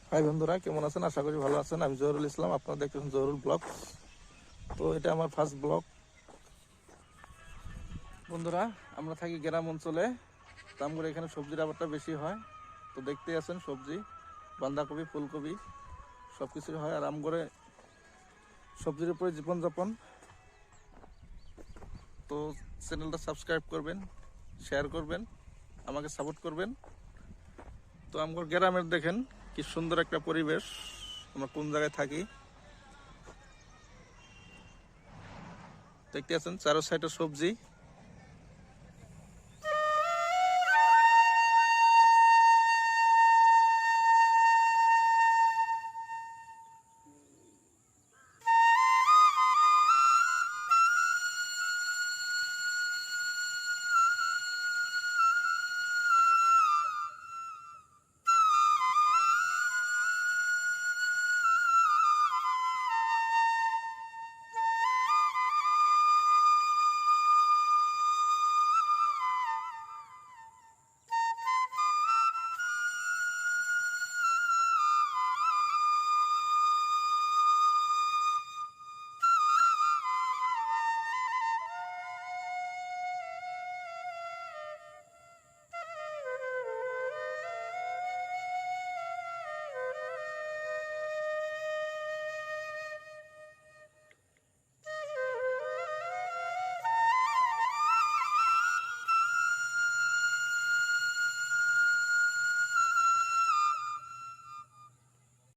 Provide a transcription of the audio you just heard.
High বন্ধুরা, কেমন আছেন? আশা করি ভালো আছেন। আমি জহুরুল ইসলাম, আপনারা দেখতেছেন জহুরুল ব্লগ। তো এটা আমার ফার্স্ট ব্লগ। বন্ধুরা, আমরা থাকি গ্রাম অঞ্চলে, তো আমরা এখানে সবজির আবাদটা বেশি হয়। তো দেখতেই আছেন সবজি, বাঁধাকপি, ফুলকপি সব কিছুই হয়। আর আমগরে সবজির উপরে জীবনযাপন। তো চ্যানেলটা সাবস্ক্রাইব করবেন, শেয়ার করবেন, আমাকে সাপোর্ট করবেন। তো আমগর গ্রামের দেখেন কি সুন্দর একটা পরিবেশ। আমরা কোন জায়গায় থাকি দেখতে আছেন, চারো সাইডে সবজি।